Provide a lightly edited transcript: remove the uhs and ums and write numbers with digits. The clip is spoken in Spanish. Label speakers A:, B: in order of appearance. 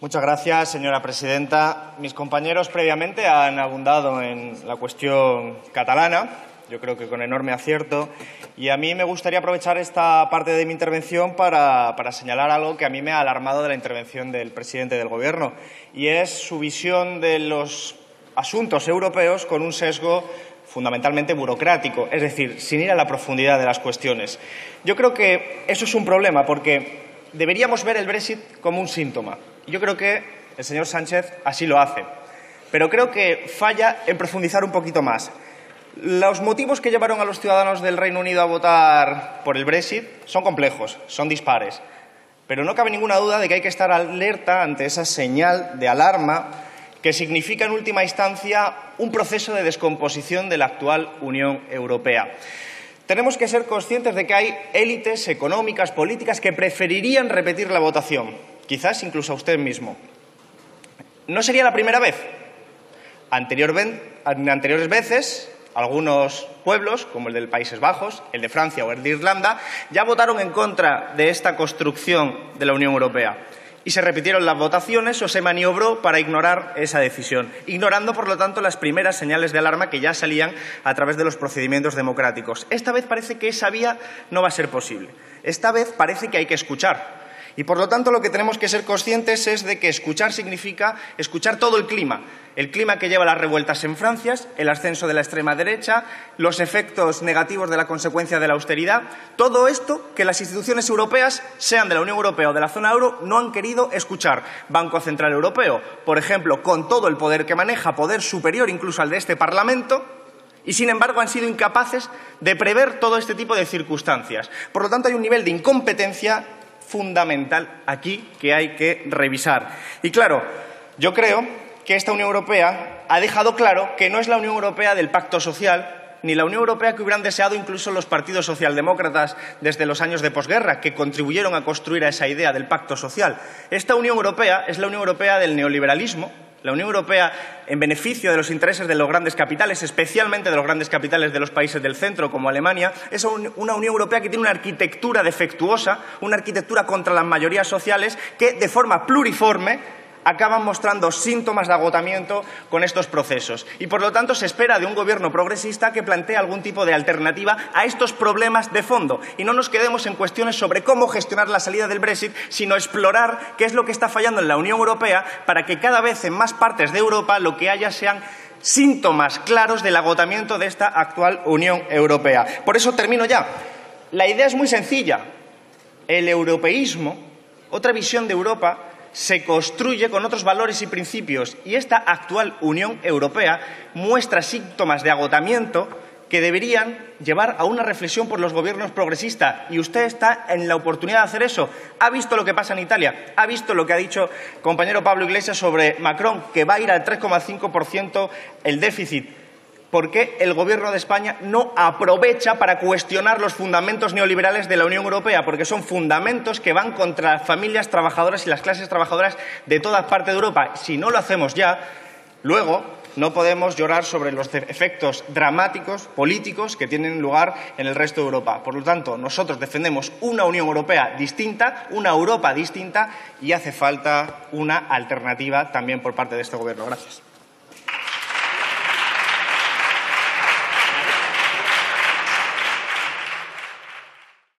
A: Muchas gracias, señora presidenta. Mis compañeros previamente han abundado en la cuestión catalana, yo creo que con enorme acierto, y a mí me gustaría aprovechar esta parte de mi intervención para señalar algo que a mí me ha alarmado de la intervención del presidente del Gobierno, y es su visión de los asuntos europeos con un sesgo fundamentalmente burocrático, es decir, sin ir a la profundidad de las cuestiones. Yo creo que eso es un problema porque deberíamos ver el Brexit como un síntoma. Yo creo que el señor Sánchez así lo hace, pero creo que falla en profundizar un poquito más. Los motivos que llevaron a los ciudadanos del Reino Unido a votar por el Brexit son complejos, son dispares, pero no cabe ninguna duda de que hay que estar alerta ante esa señal de alarma que significa en última instancia un proceso de descomposición de la actual Unión Europea. Tenemos que ser conscientes de que hay élites económicas, políticas, que preferirían repetir la votación, quizás incluso a usted mismo. No sería la primera vez. En anteriores veces, algunos pueblos, como el de Países Bajos, el de Francia o el de Irlanda, ya votaron en contra de esta construcción de la Unión Europea. Y se repitieron las votaciones o se maniobró para ignorar esa decisión, ignorando, por lo tanto, las primeras señales de alarma que ya salían a través de los procedimientos democráticos. Esta vez parece que esa vía no va a ser posible. Esta vez parece que hay que escuchar. Y, por lo tanto, lo que tenemos que ser conscientes es de que escuchar significa escuchar todo el clima que lleva las revueltas en Francia, el ascenso de la extrema derecha, los efectos negativos de la consecuencia de la austeridad, todo esto que las instituciones europeas, sean de la Unión Europea o de la zona euro, no han querido escuchar. Banco Central Europeo, por ejemplo, con todo el poder que maneja, poder superior incluso al de este Parlamento, y, sin embargo, han sido incapaces de prever todo este tipo de circunstancias. Por lo tanto, hay un nivel de incompetencia fundamental aquí que hay que revisar. Y claro, yo creo que esta Unión Europea ha dejado claro que no es la Unión Europea del pacto social, ni la Unión Europea que hubieran deseado incluso los partidos socialdemócratas desde los años de posguerra, que contribuyeron a construir a esa idea del pacto social. Esta Unión Europea es la Unión Europea del neoliberalismo, la Unión Europea en beneficio de los intereses de los grandes capitales, especialmente de los grandes capitales de los países del centro, como Alemania. Es una Unión Europea que tiene una arquitectura defectuosa, una arquitectura contra las mayorías sociales que, de forma pluriforme, acaban mostrando síntomas de agotamiento con estos procesos. Y, por lo tanto, se espera de un gobierno progresista que plantee algún tipo de alternativa a estos problemas de fondo. Y no nos quedemos en cuestiones sobre cómo gestionar la salida del Brexit, sino explorar qué es lo que está fallando en la Unión Europea para que cada vez en más partes de Europa lo que haya sean síntomas claros del agotamiento de esta actual Unión Europea. Por eso termino ya. La idea es muy sencilla. El europeísmo, otra visión de Europa, se construye con otros valores y principios, y esta actual Unión Europea muestra síntomas de agotamiento que deberían llevar a una reflexión por los gobiernos progresistas, y usted está en la oportunidad de hacer eso. Ha visto lo que pasa en Italia, ha visto lo que ha dicho el compañero Pablo Iglesias sobre Macron, que va a ir al 3,5% el déficit. ¿Por qué el Gobierno de España no aprovecha para cuestionar los fundamentos neoliberales de la Unión Europea? Porque son fundamentos que van contra las familias trabajadoras y las clases trabajadoras de toda parte de Europa. Si no lo hacemos ya, luego no podemos llorar sobre los efectos dramáticos políticos que tienen lugar en el resto de Europa. Por lo tanto, nosotros defendemos una Unión Europea distinta, una Europa distinta, y hace falta una alternativa también por parte de este Gobierno. Gracias.